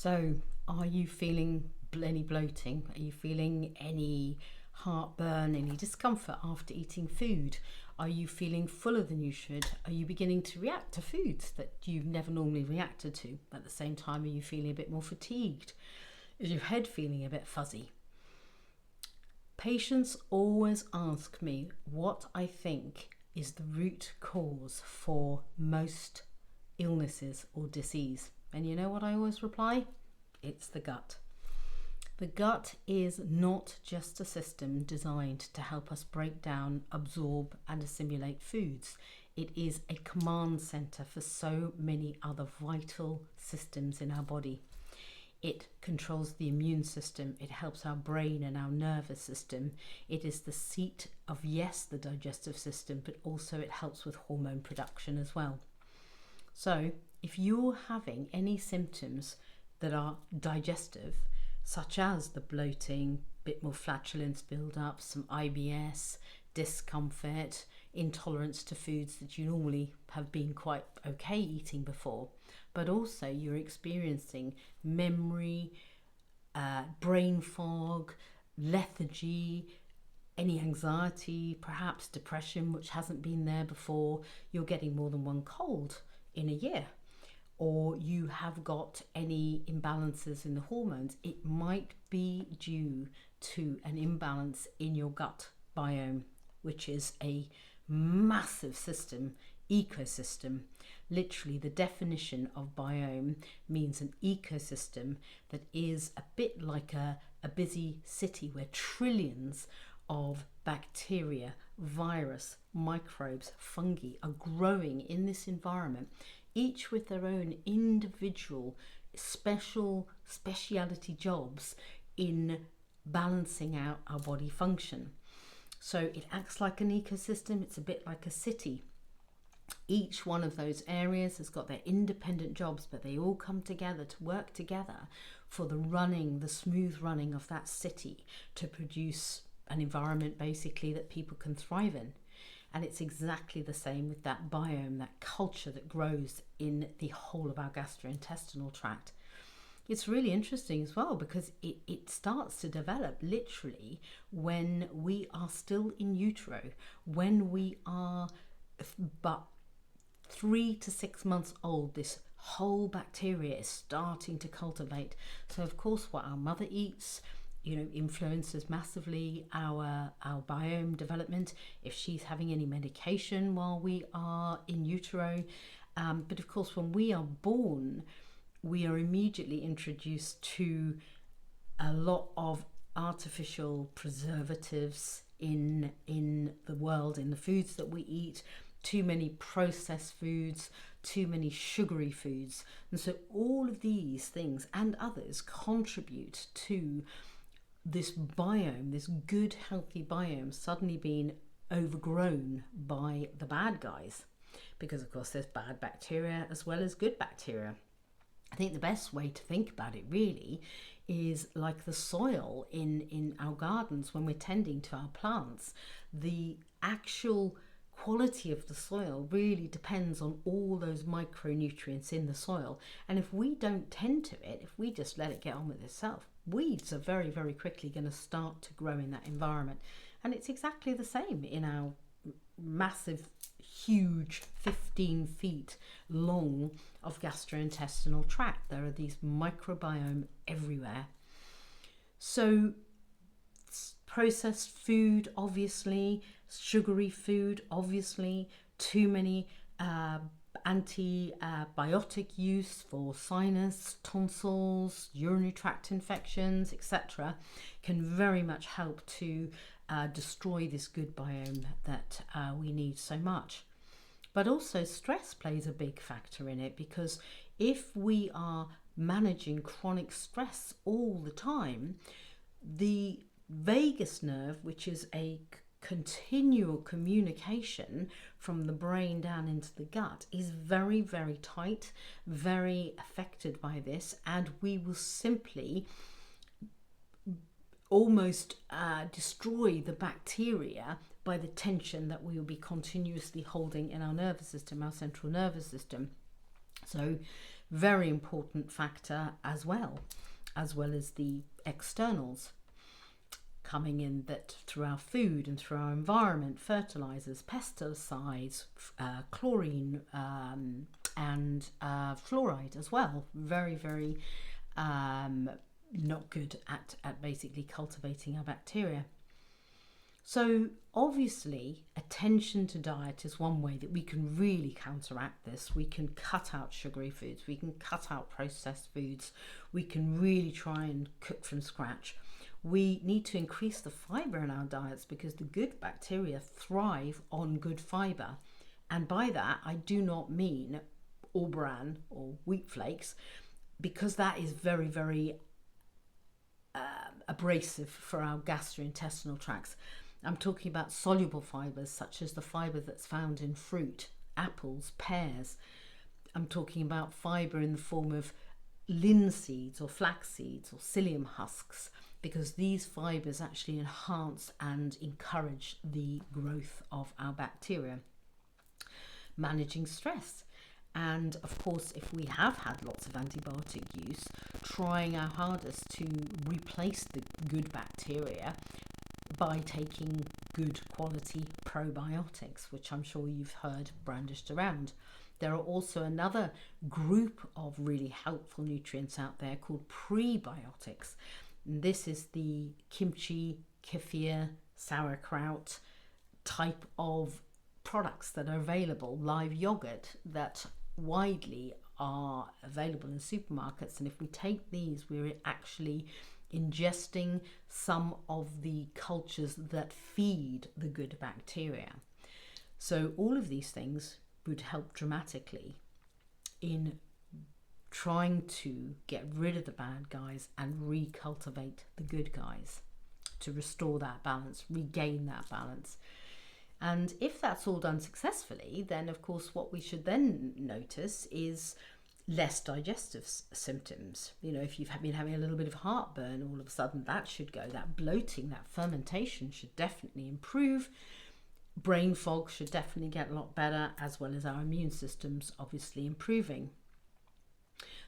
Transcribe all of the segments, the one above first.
So, are you feeling any bloating? Are you feeling any heartburn, any discomfort after eating food? Are you feeling fuller than you should? Are you beginning to react to foods that you've never normally reacted to? At the same time, are you feeling a bit more fatigued? Is your head feeling a bit fuzzy? Patients always ask me what I think is the root cause for most illnesses or disease. And you know what I always reply? It's the gut. The gut is not just a system designed to help us break down, absorb and assimilate foods. It is a command center for so many other vital systems in our body. It controls the immune system. It helps our brain and our nervous system. It is the seat of, yes, the digestive system, but also it helps with hormone production as well. So if you're having any symptoms that are digestive, such as the bloating, bit more flatulence build-up, some IBS, discomfort, intolerance to foods that you normally have been quite okay eating before, but also you're experiencing memory, brain fog, lethargy, any anxiety, perhaps depression, which hasn't been there before, you're getting more than one cold in a year, or you have got any imbalances in the hormones, it might be due to an imbalance in your gut biome, which is a massive system, ecosystem. Literally, the definition of biome means an ecosystem that is a bit like a busy city where trillions of bacteria, virus, microbes, fungi are growing in this environment, each with their own individual speciality jobs in balancing out our body function. So it acts like an ecosystem. It's a bit like a city. Each one of those areas has got their independent jobs, but they all come together to work together for the smooth running of that city, to produce an environment basically that people can thrive in. And it's exactly the same with that biome, that culture that grows in the whole of our gastrointestinal tract. It's really interesting as well because it starts to develop literally when we are still in utero, when we are but 3 to 6 months old. This whole bacteria is starting to cultivate. So of course what our mother eats, influences massively our biome development, if she's having any medication while we are in utero. But of course when we are born, we are immediately introduced to a lot of artificial preservatives in the world, in the foods that we eat, too many processed foods, too many sugary foods. And so all of these things and others contribute to this biome, this good healthy biome, suddenly being overgrown by the bad guys, because of course there's bad bacteria as well as good bacteria. I think the best way to think about it really is like the soil in our gardens when we're tending to our plants. The actual quality of the soil really depends on all those micronutrients in the soil. And if we don't tend to it, if we just let it get on with itself, weeds are very, very quickly going to start to grow in that environment. And it's exactly the same in our massive, huge 15 feet long of gastrointestinal tract. There are these microbiome everywhere. So processed food, obviously, sugary food, obviously, too many antibiotic use for sinus, tonsils, urinary tract infections, etc., can very much help to destroy this good biome that we need so much. But also stress plays a big factor in it, because if we are managing chronic stress all the time, the vagus nerve, which is a continual communication from the brain down into the gut, is very, very tight, very affected by this, and we will simply almost destroy the bacteria by the tension that we will be continuously holding in our nervous system, our central nervous system. So Very important factor as well as the externals coming in that through our food and through our environment, fertilizers, pesticides, chlorine, and fluoride as well. Very, very not good at basically cultivating our bacteria. So obviously attention to diet is one way that we can really counteract this. We can cut out sugary foods, we can cut out processed foods, we can really try and cook from scratch. We need to increase the fibre in our diets because the good bacteria thrive on good fibre. And by that, I do not mean all bran or wheat flakes, because that is very, very abrasive for our gastrointestinal tracts. I'm talking about soluble fibres, such as the fibre that's found in fruit, apples, pears. I'm talking about fibre in the form of linseeds or flax seeds or psyllium husks, because these fibres actually enhance and encourage the growth of our bacteria. Managing stress. And of course, if we have had lots of antibiotic use, trying our hardest to replace the good bacteria by taking good quality probiotics, which I'm sure you've heard brandished around. There are also another group of really helpful nutrients out there called prebiotics. And this is the kimchi, kefir, sauerkraut type of products that are available, live yogurt that widely are available in supermarkets. And if we take these, we're actually ingesting some of the cultures that feed the good bacteria. So all of these things would help dramatically in trying to get rid of the bad guys and recultivate the good guys, to restore that balance, regain that balance. And if that's all done successfully, then of course what we should then notice is less digestive symptoms. You know, if you've been having a little bit of heartburn, all of a sudden that should go. That bloating, that fermentation should definitely improve. Brain fog should definitely get a lot better, as well as our immune systems obviously improving.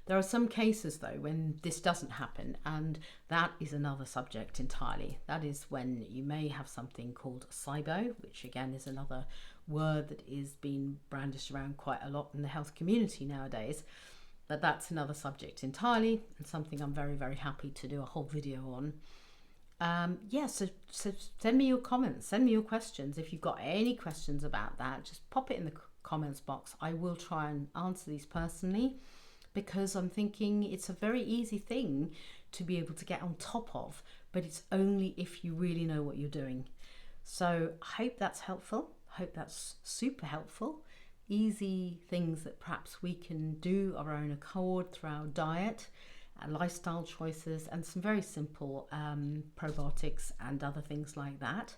There are some cases though when this doesn't happen, and that is another subject entirely. That is when you may have something called SIBO, which again is another word that is being brandished around quite a lot in the health community nowadays. But that's another subject entirely, and something I'm very, very happy to do a whole video on. So send me your comments, send me your questions. If you've got any questions about that, just pop it in the comments box. I will try and answer these personally, because I'm thinking it's a very easy thing to be able to get on top of, but it's only if you really know what you're doing. So I hope that's helpful. I hope that's super helpful. Easy things that perhaps we can do of our own accord through our diet, lifestyle choices, and some very simple probiotics and other things like that.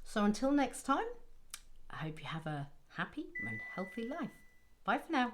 So until next time, I hope you have a happy and healthy life. Bye for now.